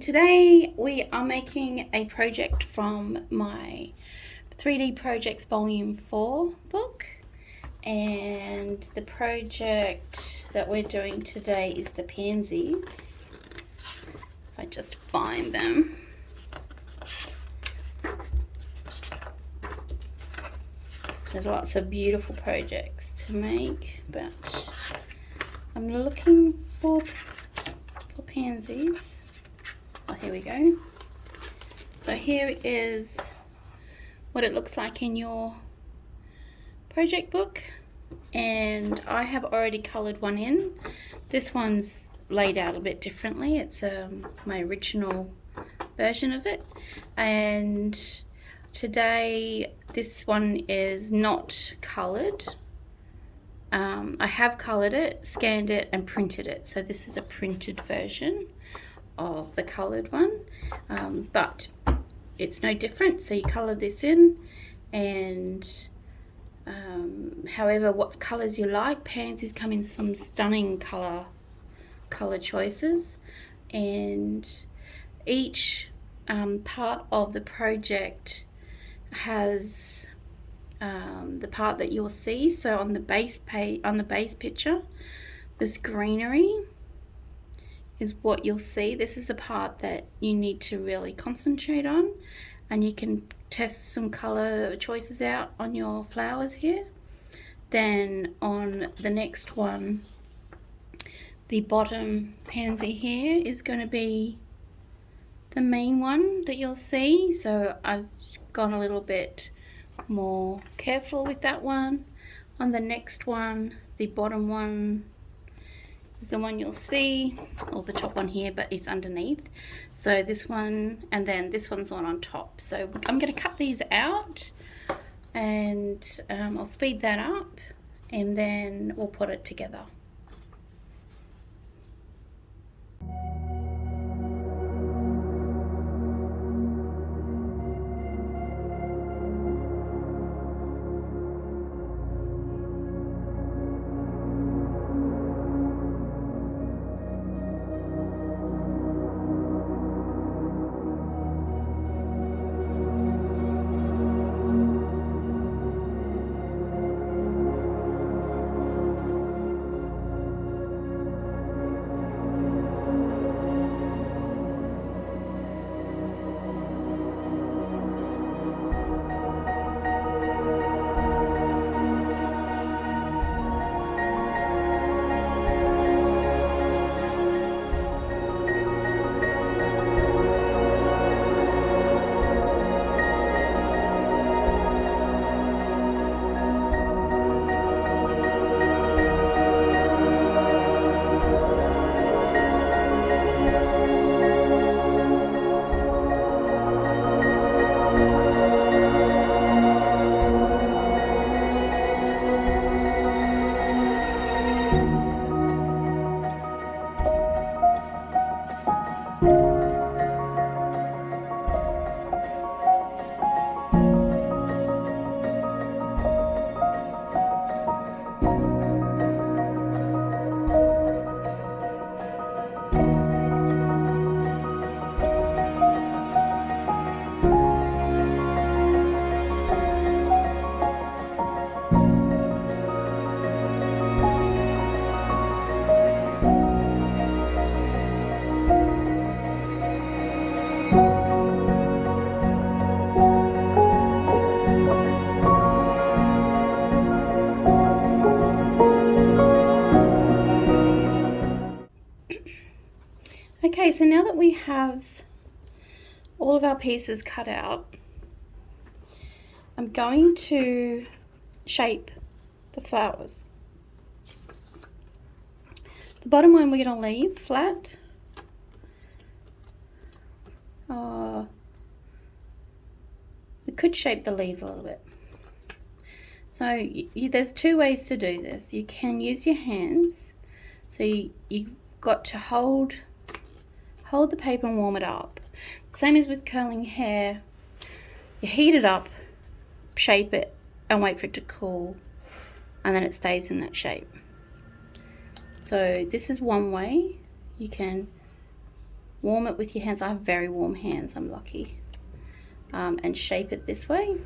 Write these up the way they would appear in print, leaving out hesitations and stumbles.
today we are making a project from my 3Dproject's Volume 4 book, and the project that we're doing today is the pansies. If I just find them. There's lots of beautiful projects to make, but I'm looking for pansies. Oh, here we go. So here is what it looks like in your project book, and I have already colored one in. This one's laid out a bit differently. It's my original version of it, and today this one is not colored. I have colored it, scanned it and printed it, so this is a printed version of the colored one, but it's no different. So you color this in, and however what colors you like. Pansies come in some stunning color choices, and each part of the project has the part that you'll see. So on the base picture, this greenery is what you'll see. This is the part that you need to really concentrate on, and you can test some color choices out on your flowers here. Then on the next one, the bottom pansy here is going to be the main one that you'll see, so I've gone a little bit more careful with that one. On the next one, the bottom one is the one you'll see, or the top one here, but it's underneath. So this one, and then this one's on top. So I'm going to cut these out, and I'll speed that up, and then we'll put it together. Okay, so now that we have all of our pieces cut out, I'm going to shape the flowers. The bottom one we're going to leave flat. We could shape the leaves a little bit. So there's two ways to do this. You can use your hands. So you've got to hold the paper and warm it up. Same as with curling hair. You heat it up, shape it, and wait for it to cool, and then it stays in that shape. So this is one way you can warm it with your hands. I have very warm hands, I'm lucky. And shape it this way.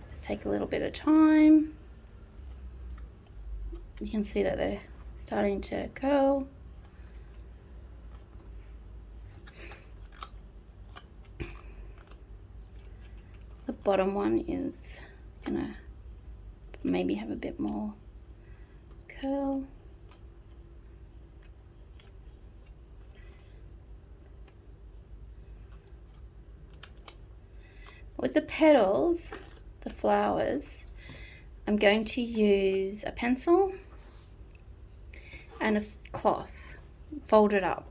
Just take a little bit of time. You can see that they're starting to curl. The bottom one is gonna maybe have a bit more curl. With the petals, the flowers, I'm going to use a pencil and a cloth, fold it up.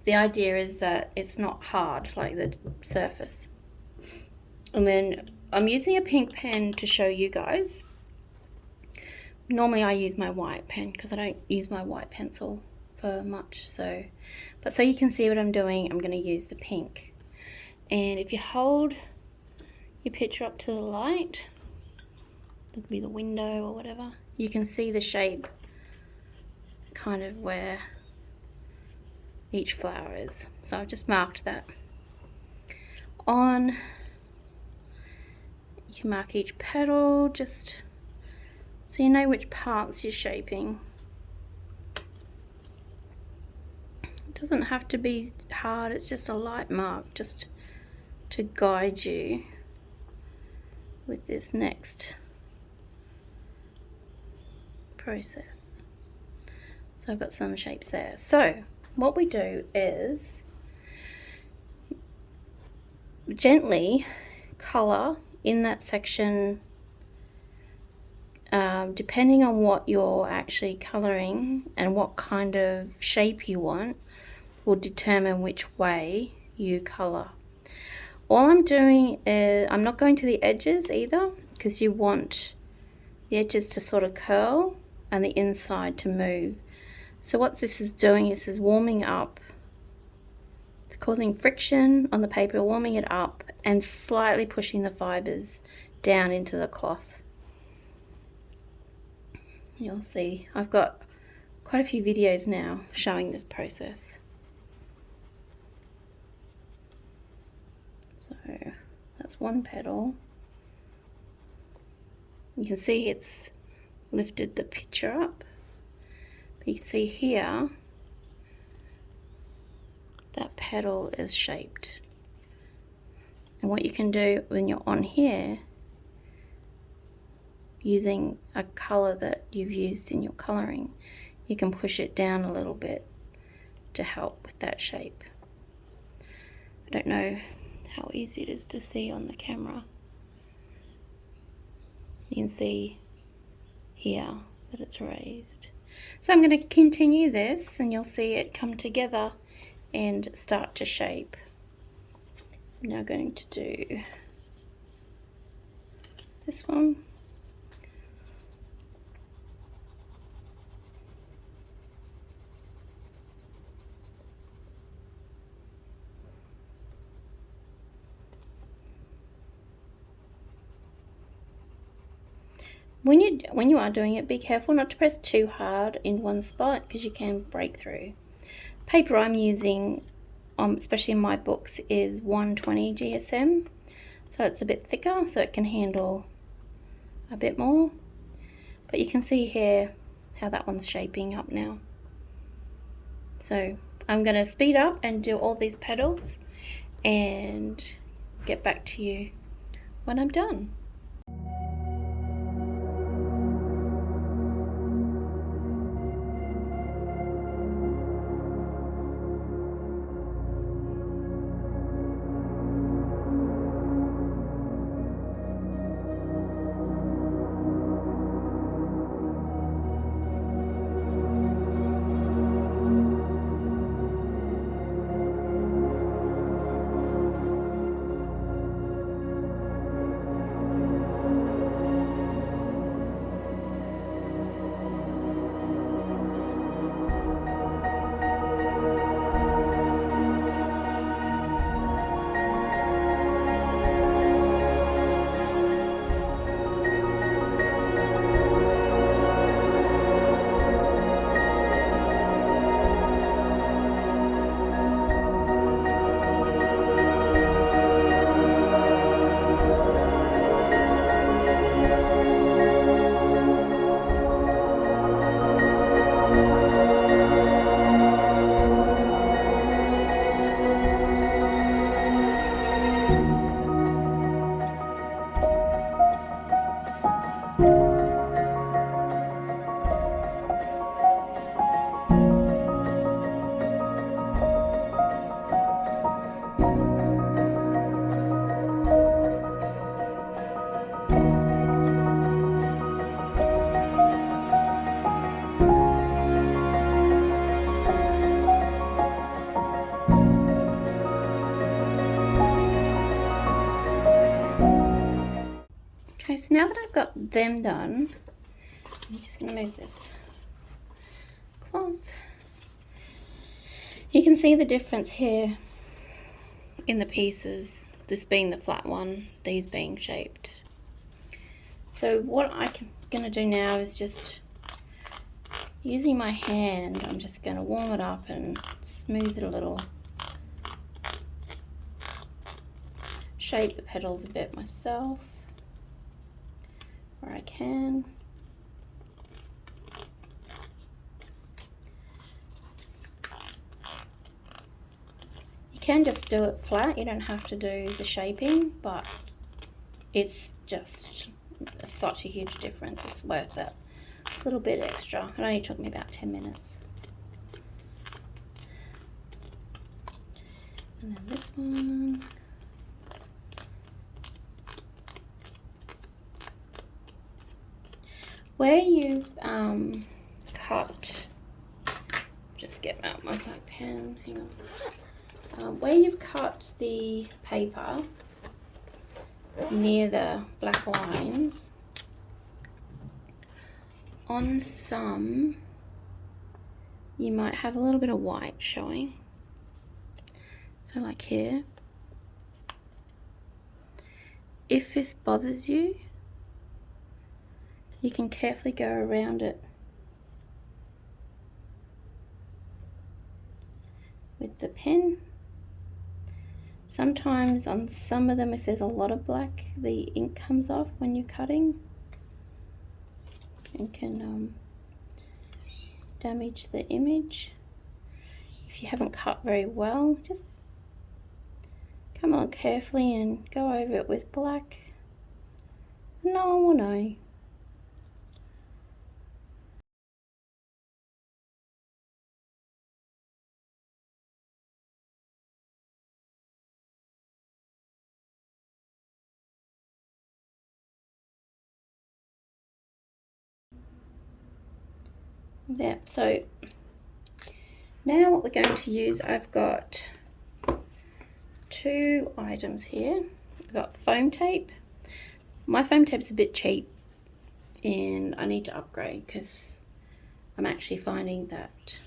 The idea is that it's not hard like the surface. And then I'm using a pink pen to show you guys. Normally I use my white pen because I don't use my white pencil for much. But so you can see what I'm doing, I'm going to use the pink. And if you hold your picture up to the light, it could be the window or whatever, you can see the shape kind of where each flower is. So I've just marked that. You can mark each petal just so you know which parts you're shaping. It doesn't have to be hard, it's just a light mark just to guide you with this next process. So I've got some shapes there. So what we do is gently color in that section, depending on what you're actually coloring and what kind of shape you want will determine which way you color. All I'm doing is I'm not going to the edges either, because you want the edges to sort of curl and the inside to move. So what this is doing is warming up. It's causing friction on the paper, warming it up and slightly pushing the fibers down into the cloth. You'll see I've got quite a few videos now showing this process. So that's one petal. You can see it's lifted the picture up. But you can see here that petal is shaped. And what you can do when you're on here, using a color that you've used in your coloring, you can push it down a little bit to help with that shape. I don't know how easy it is to see on the camera. You can see here that it's raised. So I'm going to continue this and you'll see it come together and start to shape. I'm now going to do this one. When you are doing it, be careful not to press too hard in one spot because you can break through. Paper I'm using, especially in my books, is 120 GSM, so it's a bit thicker, so it can handle a bit more. But you can see here how that one's shaping up now. So I'm going to speed up and do all these petals and get back to you when I'm done. so now that I've got them done, I'm just going to move this cloth. You can see the difference here in the pieces, this being the flat one, these being shaped. So what I'm going to do now is just using my hand, I'm just going to warm it up and smooth it a little. Shape the petals a bit myself where I can. You can just do it flat, you don't have to do the shaping, but it's just such a huge difference. It's worth it. A little bit extra. It only took me about 10 minutes. And then this one. Where you've cut, just get out my pen, hang on. Where you've cut the paper near the black lines, on some you might have a little bit of white showing. So like here, if this bothers you, you can carefully go around it with the pen. Sometimes on some of them, if there's a lot of black, the ink comes off when you're cutting and can damage the image. If you haven't cut very well, just come on carefully and go over it with black. No one will know. There, so now what we're going to use, I've got two items here. I've got foam tape. My foam tape's a bit cheap and I need to upgrade because I'm actually finding that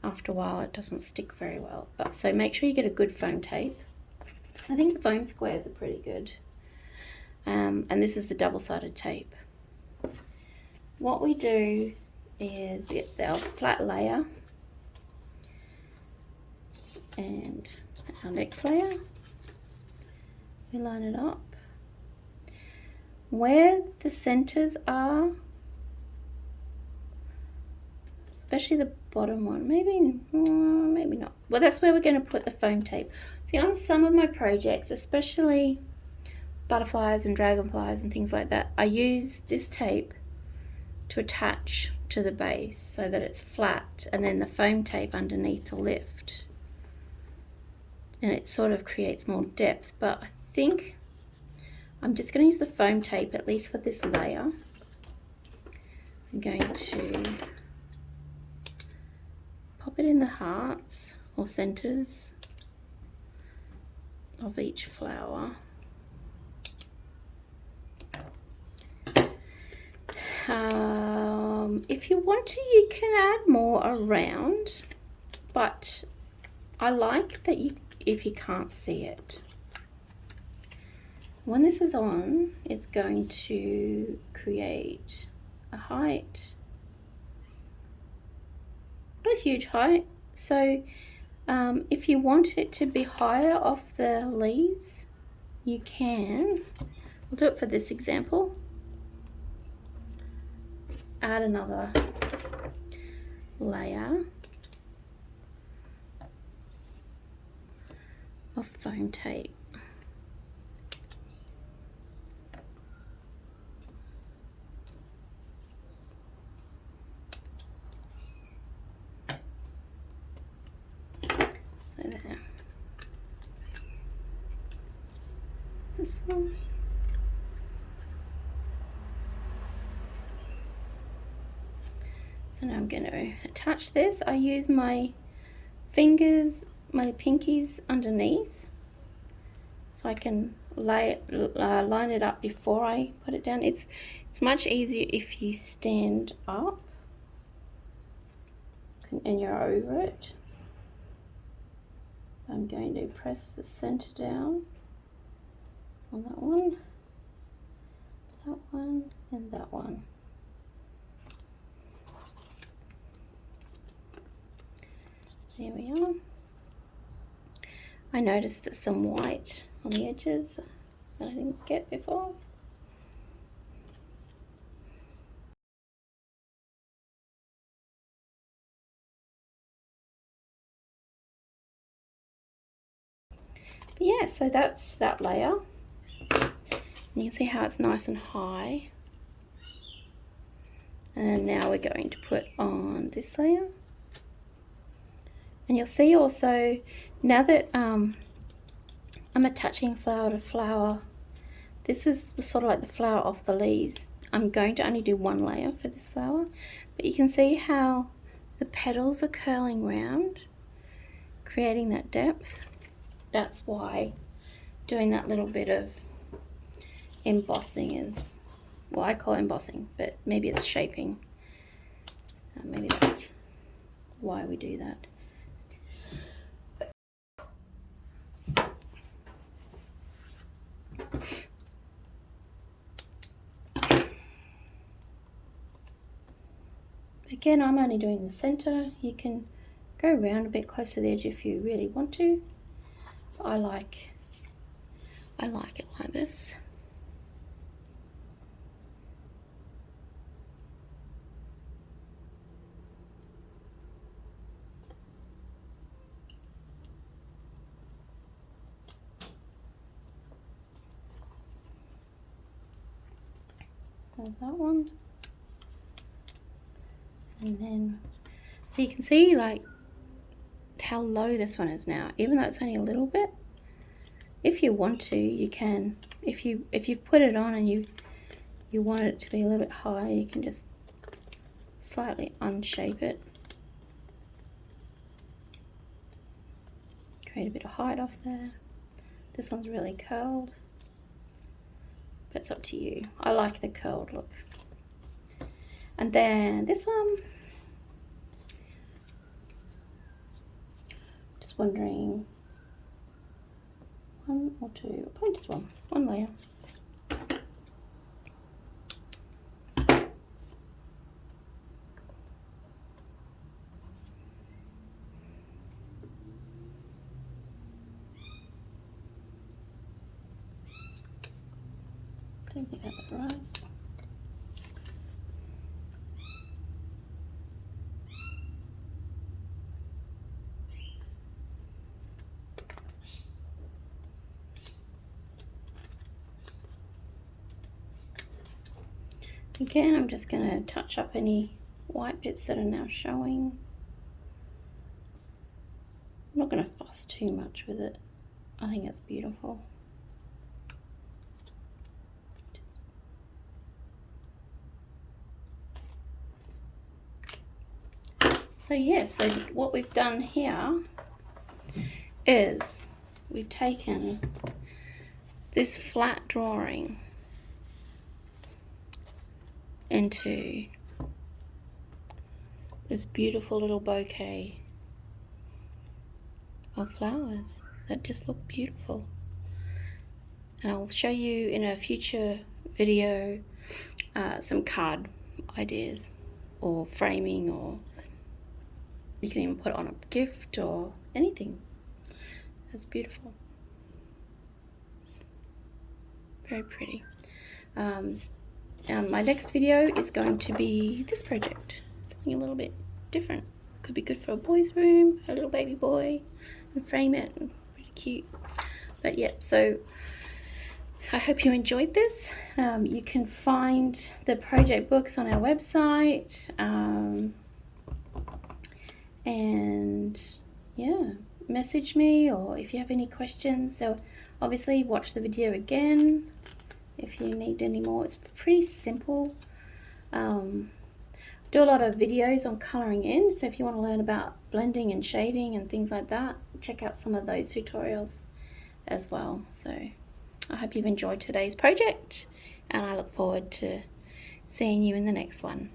after a while it doesn't stick very well. But so make sure you get a good foam tape. I think the foam squares are pretty good. And this is the double-sided tape. What we do is we get our flat layer and our next layer. We line it up. Where the centers are, especially the bottom one, maybe not. Well, that's where we're going to put the foam tape. See, on some of my projects, especially butterflies and dragonflies and things like that, I use this tape to attach to the base so that it's flat, and then the foam tape underneath the lift, and it sort of creates more depth. But I think I'm just going to use the foam tape at least for this layer. I'm going to pop it in the hearts or centers of each flower. If you want to, you can add more around, but I like that if you can't see it. When this is on, it's going to create a height, not a huge height. So if you want it to be higher off the leaves, you can. I'll do it for this example. Add another layer of foam tape. So there. This one. So now I'm going to attach this. I use my fingers, my pinkies underneath, so I can line it up before I put it down. It's much easier if you stand up and you're over it. I'm going to press the center down on that one, and that one. There we are. I noticed that some white on the edges that I didn't get before. But yeah, so that's that layer. And you can see how it's nice and high. And now we're going to put on this layer. And you'll see also, now that I'm attaching flower to flower, this is sort of like the flower off the leaves. I'm going to only do one layer for this flower, but you can see how the petals are curling round, creating that depth. That's why doing that little bit of embossing is, well, I call it embossing, but maybe it's shaping. Maybe that's why we do that. Again, I'm only doing the center. You can go around a bit close to the edge if you really want to. I like it like this. There's that one. And then, so you can see like how low this one is now, even though it's only a little bit. If you want to, you can, if you've put it on and you want it to be a little bit higher, you can just slightly unshape it, create a bit of height off there. This one's really curled, but it's up to you. I like the curled look. And then this one, just wondering, one or two, probably just one layer. I don't think I got that right. Again, I'm just going to touch up any white bits that are now showing. I'm not going to fuss too much with it. I think it's beautiful. So yeah, so what we've done here is we've taken this flat drawing into this beautiful little bouquet of flowers that just look beautiful. And I'll show you in a future video some card ideas or framing, or you can even put it on a gift or anything. That's beautiful. Very pretty. My next video is going to be this project, something a little bit different. Could be good for a boy's room, a little baby boy, and frame it, and pretty cute. But yeah, so I hope you enjoyed this. You can find the project books on our website, and yeah, message me, or if you have any questions. So obviously watch the video again if you need any more. It's pretty simple. Do a lot of videos on colouring in, so if you want to learn about blending and shading and things like that, check out some of those tutorials. as well. So I hope you've enjoyed today's project, and I look forward to seeing you in the next one.